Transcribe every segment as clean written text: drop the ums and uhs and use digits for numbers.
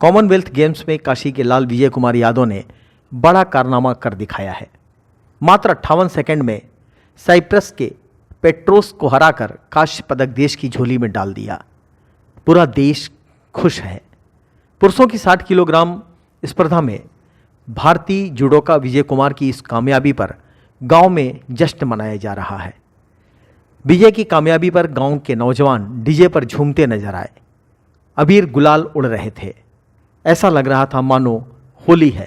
Commonwealth games में काशी के लाल विजय कुमार यादव ने बड़ा कारनामा कर दिखाया है। मात्र 58 सेकंड में साइप्रस के पेट्रोस को हराकर कांस्य पदक देश की झोली में डाल दिया। पूरा देश खुश है। पुरुषों की 60 किलोग्राम स्पर्धा में भारतीय जुडोका विजय कुमार की इस कामयाबी पर गांव में जश्न मनाया जा रहा है। विजय की कामयाबी पर गांव के नौजवान डीजे पर झूमते नजर आए। अबीर गुलाल उड़ रहे थे। ऐसा लग रहा था मानो होली है।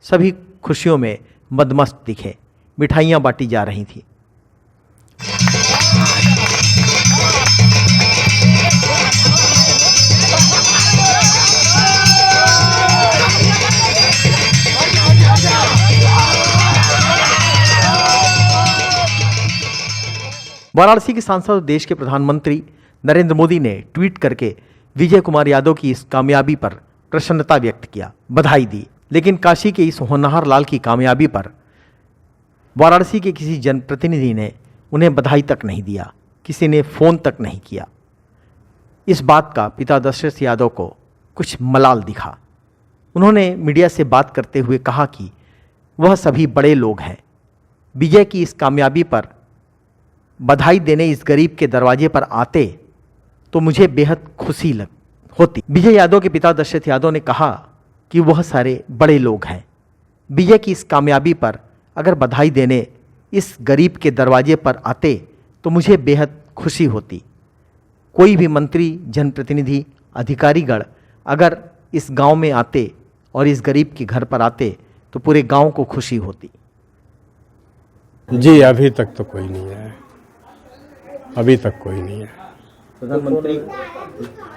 सभी खुशियों में मदमस्त दिखे। मिठाइयाँ बांटी जा रही थी। वाराणसी के सांसद और देश के प्रधानमंत्री नरेंद्र मोदी ने ट्वीट करके विजय कुमार यादव की इस कामयाबी पर प्रसन्नता व्यक्त किया, बधाई दी। लेकिन काशी के इस होनहार लाल की कामयाबी पर वाराणसी के किसी जनप्रतिनिधि ने उन्हें बधाई तक नहीं दिया, किसी ने फ़ोन तक नहीं किया। इस बात का पिता दशरथ यादव को कुछ मलाल दिखा। उन्होंने मीडिया से बात करते हुए कहा कि वह सभी बड़े लोग हैं। विजय की इस कामयाबी पर बधाई देने इस गरीब के दरवाजे पर आते तो मुझे बेहद खुशी होती। विजय यादव के पिता दशरथ यादव ने कहा कि वह सारे बड़े लोग हैं। विजय की इस कामयाबी पर अगर बधाई देने इस गरीब के दरवाजे पर आते तो मुझे बेहद खुशी होती। कोई भी मंत्री, जनप्रतिनिधि, अधिकारीगण अगर इस गांव में आते और इस गरीब के घर पर आते तो पूरे गांव को खुशी होती। जी अभी तक तो कोई नहीं है। अभी तक कोई नहीं है।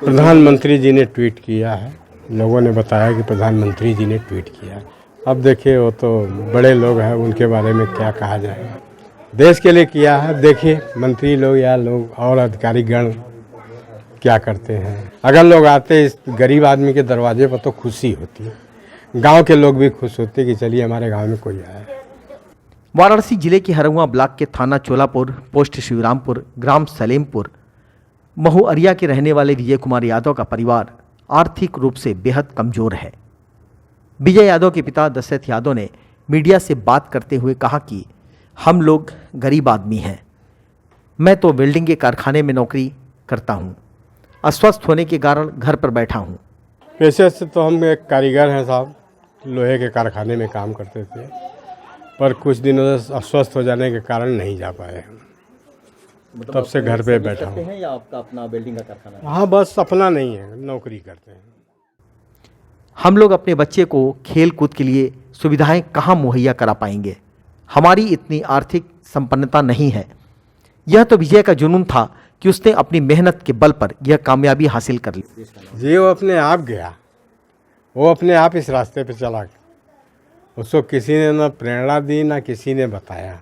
प्रधानमंत्री जी ने ट्वीट किया है। लोगों ने बताया कि प्रधानमंत्री जी ने ट्वीट किया है। अब देखिए, वो तो बड़े लोग हैं, उनके बारे में क्या कहा जाए। देश के लिए किया है। देखिए मंत्री लोग या लोग और अधिकारीगण क्या करते हैं। अगर लोग आते इस गरीब आदमी के दरवाजे पर तो खुशी होती है। गांव के लोग भी खुश होते कि चलिए हमारे गांव में कोई आया। वाराणसी जिले के हरहुआ ब्लॉक के थाना चोलापुर, पोस्ट शिवरामपुर, ग्राम सलेमपुर, महुअरिया के रहने वाले विजय कुमार यादव का परिवार आर्थिक रूप से बेहद कमजोर है। विजय यादव के पिता दशरथ यादव ने मीडिया से बात करते हुए कहा कि हम लोग गरीब आदमी हैं। मैं तो वेल्डिंग के कारखाने में नौकरी करता हूं। अस्वस्थ होने के कारण घर पर बैठा हूं। पेशे से तो हम एक कारीगर हैं साहब, लोहे के कारखाने में काम करते थे, पर कुछ दिनों से अस्वस्थ हो जाने के कारण नहीं जा पाए हम। तब से घर पे बैठा हूँ। हैं या आपका अपना वेल्डिंग का कारखाना है? हाँ, बस अपना नहीं है, नौकरी करते हैं। हम लोग अपने बच्चे को खेल कूद के लिए सुविधाएं कहाँ मुहैया करा पाएंगे? हमारी इतनी आर्थिक संपन्नता नहीं है। यह तो विजय का जुनून था कि उसने अपनी मेहनत के बल पर यह कामयाबी हासिल कर ली। जी वो अपने आप गया, वो अपने आप इस रास्ते पे चला। उसको किसी ने ना प्रेरणा दी, ना किसी ने बताया।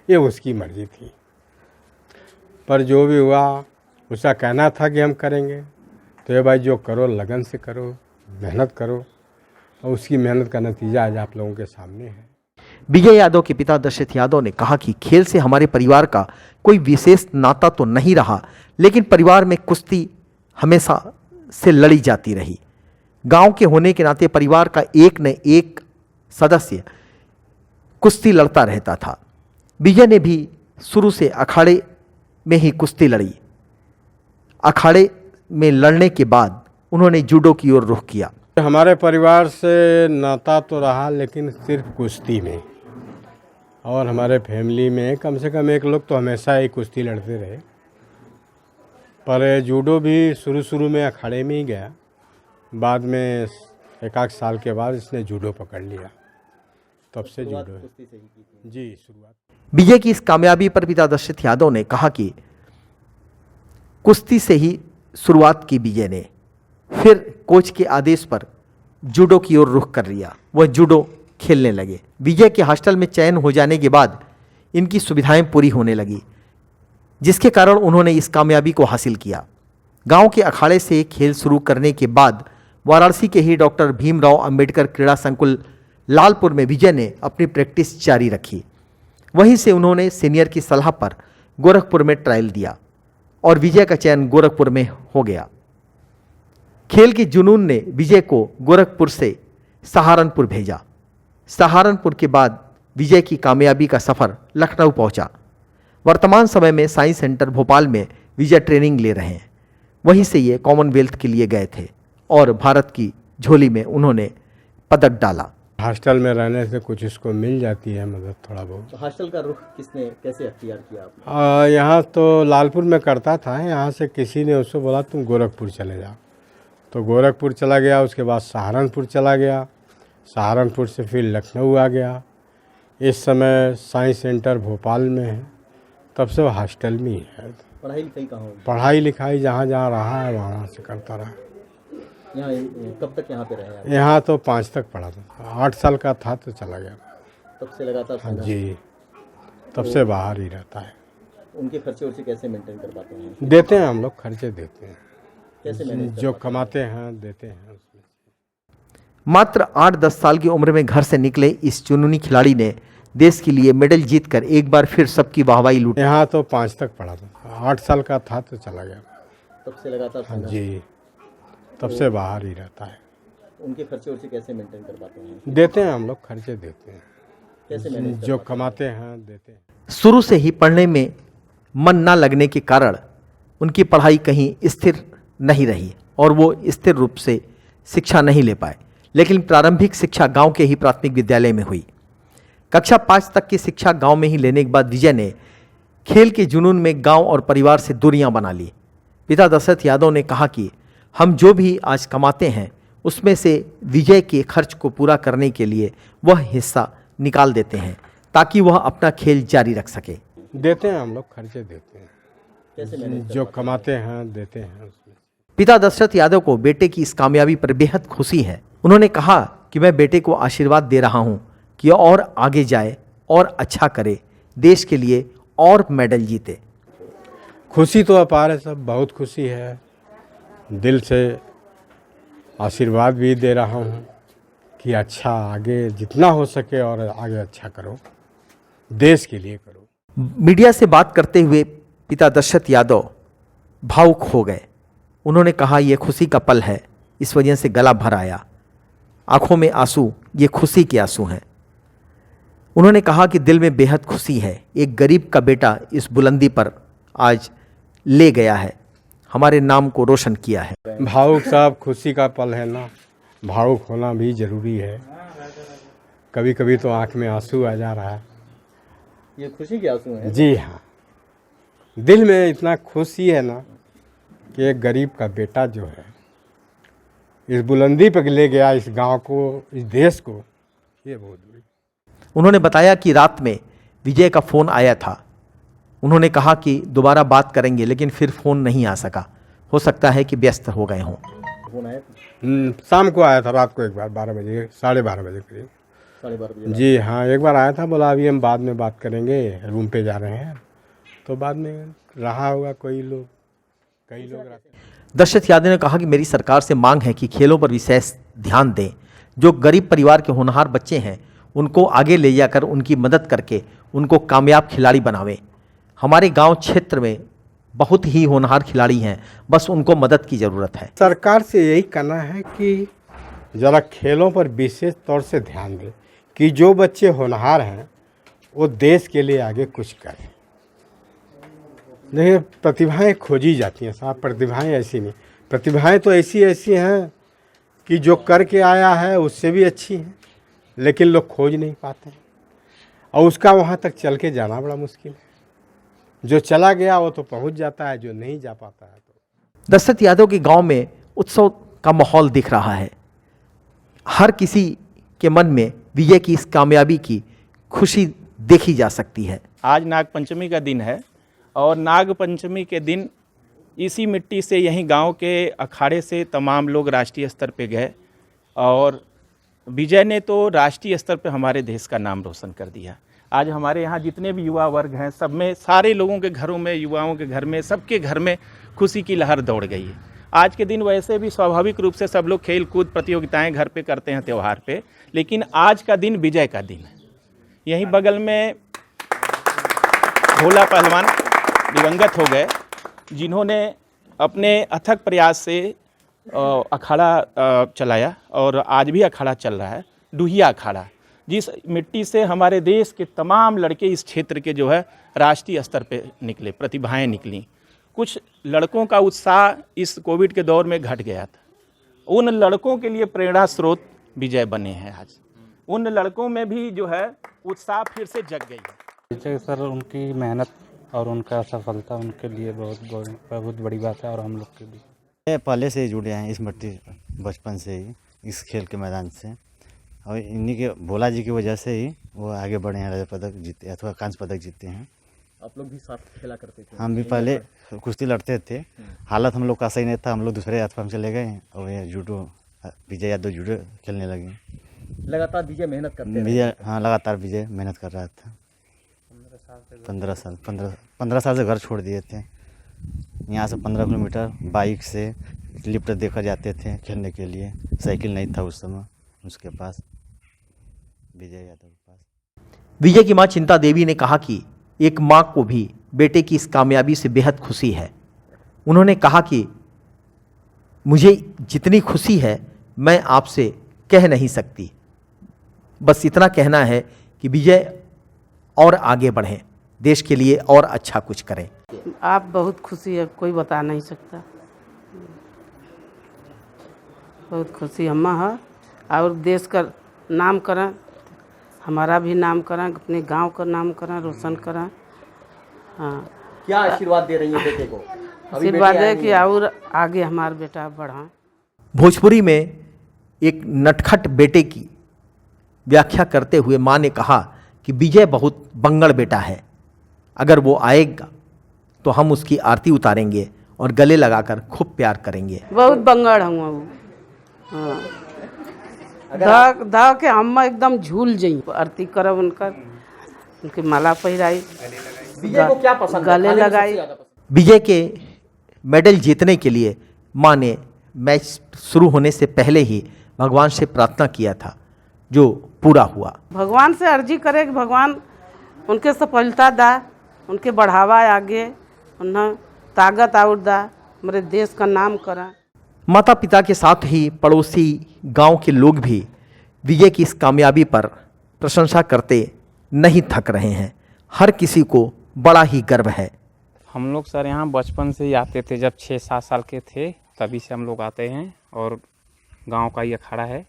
ये उसकी मर्जी थी। पर जो भी हुआ, उसका कहना था कि हम करेंगे, तो ये भाई जो करो लगन से करो, मेहनत करो, और उसकी मेहनत का नतीजा आज आप लोगों के सामने है। विजय यादव के पिता दशरथ यादव ने कहा कि खेल से हमारे परिवार का कोई विशेष नाता तो नहीं रहा, लेकिन परिवार में कुश्ती हमेशा से लड़ी जाती रही। गांव के होने के नाते परिवार का एक न एक सदस्य कुश्ती लड़ता रहता था। विजय ने भी शुरू से अखाड़े में ही कुश्ती लड़ी। अखाड़े में लड़ने के बाद उन्होंने जूडो की ओर रुख किया। हमारे परिवार से नाता तो रहा, लेकिन सिर्फ कुश्ती में। और हमारे फैमिली में कम से कम एक लोग तो हमेशा ही कुश्ती लड़ते रहे। पर जूडो भी शुरू में अखाड़े में ही गया। बाद में एक आध साल के बाद इसने जूडो पकड़ लिया। तब से जूडो जी शुरुआत। विजय की इस कामयाबी पर पिता दशरथ यादव ने कहा कि कुश्ती से ही शुरुआत की विजय ने, फिर कोच के आदेश पर जूडो की ओर रुख कर लिया। वह जूडो खेलने लगे। विजय के हॉस्टल में चयन हो जाने के बाद इनकी सुविधाएं पूरी होने लगी, जिसके कारण उन्होंने इस कामयाबी को हासिल किया। गांव के अखाड़े से खेल शुरू करने के बाद वाराणसी के ही डॉक्टर भीमराव अंबेडकर क्रीड़ा संकुल लालपुर में विजय ने अपनी प्रैक्टिस जारी रखी। वहीं से उन्होंने सीनियर की सलाह पर गोरखपुर में ट्रायल दिया और विजय का चयन गोरखपुर में हो गया। खेल के जुनून ने विजय को गोरखपुर से सहारनपुर भेजा। सहारनपुर के बाद विजय की कामयाबी का सफर लखनऊ पहुंचा। वर्तमान समय में साइंस सेंटर भोपाल में विजय ट्रेनिंग ले रहे हैं। वहीं से ये कॉमनवेल्थ के लिए गए थे और भारत की झोली में उन्होंने पदक डाला। हॉस्टल में रहने से कुछ इसको मिल जाती है मदद थोड़ा बहुत। हॉस्टल का रुख किसने कैसे अख्तियार किया आपने? यहाँ तो लालपुर में करता था, यहाँ से किसी ने उसको बोला तुम गोरखपुर चले जाओ, तो गोरखपुर चला गया। उसके बाद सहारनपुर चला गया, सहारनपुर से फिर लखनऊ आ गया। इस समय साइंस सेंटर भोपाल में है, तब से हॉस्टल में ही है। पढ़ाई लिखाई कहाँ हुई? पढ़ाई लिखाई जहाँ जहाँ रहा है वहाँ से करता रहा। यहाँ कब तक यहाँ पे रहे आप? यहाँ तो 5 तक पढ़ा था, 8 साल का था तो चला गया। तब से लगातार हाँ जी, तब से बाहर ही रहता है। उनके खर्चे वर्चे कैसे मेंटेन कर पाते हैं? देते हैं हम लोग, खर्चे देते हैं, कैसे मैनेज जो कमाते हैं देते हैं उसमें। मात्र 8-10 साल की उम्र में घर से निकले इस जुनूनी खिलाड़ी ने देश के लिए मेडल जीतकर एक बार फिर सबकी वाहवाही लूटी। यहाँ तो 5 तक पढ़ा था, 8 साल का था तो चला गया। तब से लगातार हाँ जी, तब से बाहर ही रहता है। उनके खर्चे वर्चे कैसे मेंटेन कर पाते हैं? देते हैं हम लोग, खर्चे देते हैं, कैसे मैनेज जो कमाते हैं देते हैं। शुरू से ही पढ़ने में मन न लगने के कारण उनकी पढ़ाई कहीं स्थिर नहीं रही और वो स्थिर रूप से शिक्षा नहीं ले पाए। लेकिन प्रारंभिक शिक्षा गांव के ही प्राथमिक विद्यालय में हुई। कक्षा 5 तक की शिक्षा गांव में ही लेने के बाद विजय ने खेल के जुनून में गांव और परिवार से दूरियां बना ली। पिता दशरथ यादव ने कहा कि हम जो भी आज कमाते हैं उसमें से विजय के खर्च को पूरा करने के लिए वह हिस्सा निकाल देते हैं ताकि वह अपना खेल जारी रख सके। देते हैं हम लोग, खर्चे देते हैं, कैसे मैनेज जो कमाते हैं देते हैं उसमें। पिता दशरथ यादव को बेटे की इस कामयाबी पर बेहद खुशी है। उन्होंने कहा कि मैं बेटे को आशीर्वाद दे रहा हूं कि और आगे जाए और अच्छा करे, देश के लिए और मेडल जीते। खुशी तो अपार है, सब बहुत खुशी है। दिल से आशीर्वाद भी दे रहा हूँ कि अच्छा आगे जितना हो सके और आगे अच्छा करो, देश के लिए करो। मीडिया से बात करते हुए पिता दशरथ यादव भावुक हो गए। उन्होंने कहा यह खुशी का पल है, इस वजह से गला भर आया। आंखों में आंसू, ये खुशी के आंसू हैं। उन्होंने कहा कि दिल में बेहद खुशी है, एक गरीब का बेटा इस बुलंदी पर आज ले गया है, हमारे नाम को रोशन किया है। भावुक साहब, खुशी का पल है ना, भावुक होना भी जरूरी है। कभी कभी तो आंख में आंसू आ जा रहा है। ये खुशी के आंसू हैं? जी हाँ, दिल में इतना खुशी है ना कि एक गरीब का बेटा जो है इस बुलंदी पर ले गया, इस गांव को, इस देश को, ये बहुत बड़ी। उन्होंने बताया कि रात में विजय का फ़ोन आया था। उन्होंने कहा कि दोबारा बात करेंगे, लेकिन फिर फ़ोन नहीं आ सका। हो सकता है कि व्यस्त हो गए हों। फ़ोन आया था? शाम को आया था, रात को एक बार 12 बजे, 12:30 बजे करीब। 12:30 बजे? जी हाँ, एक बार आया था, बोला अभी हम बाद में बात करेंगे, रूम पे जा रहे हैं। तो बाद में रहा होगा कई लोग। दशरथ यादव ने कहा कि मेरी सरकार से मांग है कि खेलों पर विशेष ध्यान दें। जो गरीब परिवार के होनहार बच्चे हैं उनको आगे ले जाकर उनकी मदद करके उनको कामयाब खिलाड़ी बनावें। हमारे गांव क्षेत्र में बहुत ही होनहार खिलाड़ी हैं, बस उनको मदद की ज़रूरत है। सरकार से यही कहना है कि ज़रा खेलों पर विशेष तौर से ध्यान दें कि जो बच्चे होनहार हैं वो देश के लिए आगे कुछ करें। देखिए, प्रतिभाएं खोजी जाती हैं साहब, प्रतिभाएं ऐसी नहीं, प्रतिभाएं तो ऐसी ऐसी हैं कि जो करके आया है उससे भी अच्छी हैं, लेकिन लोग खोज नहीं पाते हैं और उसका वहाँ तक चल के जाना बड़ा मुश्किल है। जो चला गया वो तो पहुँच जाता है, जो नहीं जा पाता है तो। दशरथ यादव के गांव में उत्सव का माहौल दिख रहा है। हर किसी के मन में विजय की इस कामयाबी की खुशी देखी जा सकती है। आज नाग पंचमी का दिन है और नाग पंचमी के दिन इसी मिट्टी से यहीं गांव के अखाड़े से तमाम लोग राष्ट्रीय स्तर पे गए और विजय ने तो राष्ट्रीय स्तर पे हमारे देश का नाम रोशन कर दिया। आज हमारे यहाँ जितने भी युवा वर्ग हैं, सब में, सारे लोगों के घरों में, युवाओं के घर में, सबके घर में खुशी की लहर दौड़ गई है। आज के दिन वैसे भी स्वाभाविक रूप से सब लोग खेल कूद प्रतियोगिताएं घर पे करते हैं त्यौहार पे, लेकिन आज का दिन विजय का दिन है। यहीं बगल में भोला पहलवान दिवंगत हो गए, जिन्होंने अपने अथक प्रयास से अखाड़ा चलाया और आज भी अखाड़ा चल रहा है, डुहिया अखाड़ा, जिस मिट्टी से हमारे देश के तमाम लड़के इस क्षेत्र के जो है राष्ट्रीय स्तर पे निकले, प्रतिभाएं निकली। कुछ लड़कों का उत्साह इस कोविड के दौर में घट गया था, उन लड़कों के लिए प्रेरणा स्रोत विजय बने हैं। आज उन लड़कों में भी जो है उत्साह फिर से जग गई है। विजय सर उनकी मेहनत और उनका सफलता उनके लिए बहुत बड़ी बात है और हम लोग के लिए। पहले से ही जुड़े हैं इस मिट्टी, बचपन से ही इस खेल के मैदान से, और इन्हीं के भोला जी की वजह से ही वो आगे बढ़े हैं, रजत पदक जीते अथवा कांस्य पदक जीते हैं। आप लोग भी साथ खेला करते थे? हम भी पहले कुश्ती लड़ते थे, हालत हम लोग का सही नहीं था, हम लोग दूसरे अथवा में चले गए और ये जूडो, विजय यादव जूडो खेलने लगे। लगातार विजय मेहनत करते रहे? विजय, हाँ लगातार विजय मेहनत कर रहा था। 15 साल से घर छोड़ दिए थे। यहाँ से 15 किलोमीटर बाइक से लिफ्ट देखा जाते थे खेलने के लिए, साइकिल नहीं था उस समय उसके पास, विजय यादव के पास। विजय की मां चिंता देवी ने कहा कि एक मां को भी बेटे की इस कामयाबी से बेहद खुशी है। उन्होंने कहा कि मुझे जितनी खुशी है मैं आपसे कह नहीं सकती, बस इतना कहना है कि विजय और आगे बढ़ें, देश के लिए और अच्छा कुछ करें। आप बहुत खुशी है, कोई बता नहीं सकता। बहुत खुशी हम है और देश का नाम करें, हमारा भी नाम करें, अपने गांव का नाम करें, रोशन करें। हाँ, क्या आशीर्वाद दे रही है बेटे को? आशीर्वाद है कि और आगे हमारा बेटा बढ़ा। भोजपुरी में एक नटखट बेटे की व्याख्या करते हुए मां ने कहा कि विजय बहुत बंगड़ बेटा है, अगर वो आएगा तो हम उसकी आरती उतारेंगे और गले लगाकर खूब प्यार करेंगे। बहुत बंगड़ हूँ वो। हाँ, धा के हम एकदम झूल जाई, आरती करब उनकर, उनकी माला पहिराई, विजय को क्या पसंद है? गले लगाई। विजय के मेडल जीतने के लिए मां ने मैच शुरू होने से पहले ही भगवान से प्रार्थना किया था, जो पूरा हुआ। भगवान से अर्जी करे कि भगवान उनके सफलता दा, उनके बढ़ावा आगे, उन्हें ताकत और दा, हमारे देश का नाम करा। माता पिता के साथ ही पड़ोसी गांव के लोग भी विजय की इस कामयाबी पर प्रशंसा करते नहीं थक रहे हैं। हर किसी को बड़ा ही गर्व है। हम लोग सर यहाँ बचपन से ही आते थे, जब 6-7 साल के थे तभी से हम लोग आते हैं और गांव का ये अखाड़ा है,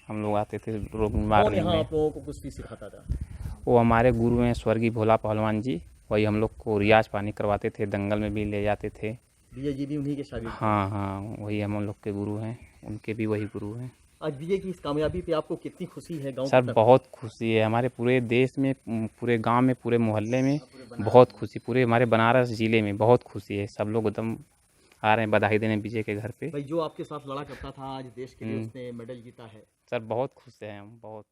हम लोग आते थे रोज मारने में। आप लोगों को कुश्ती सिखाता था? वो हमारे गुरु हैं स्वर्गीय भोला पहलवान जी, वही हम लोग को रियाज पानी करवाते थे, दंगल में भी ले जाते थे। विजय जी भी उन्हीं के शागिर्द? हाँ, वही हम लोग के गुरु हैं, उनके भी वही गुरु हैं। आज विजय की इस कामयाबी पे आपको कितनी खुशी है? गांव सर बहुत खुशी है, हमारे पूरे देश में, पूरे गांव में, पूरे मोहल्ले में बहुत खुशी, पूरे हमारे बनारस ज़िले में बहुत खुशी है। सब लोग एकदम आ रहे हैं बधाई देने विजय के घर पे। भाई जो आपके साथ लड़ा करता था, आज देश के लिए उसने मेडल जीता है। सर बहुत खुश हैं हम, बहुत।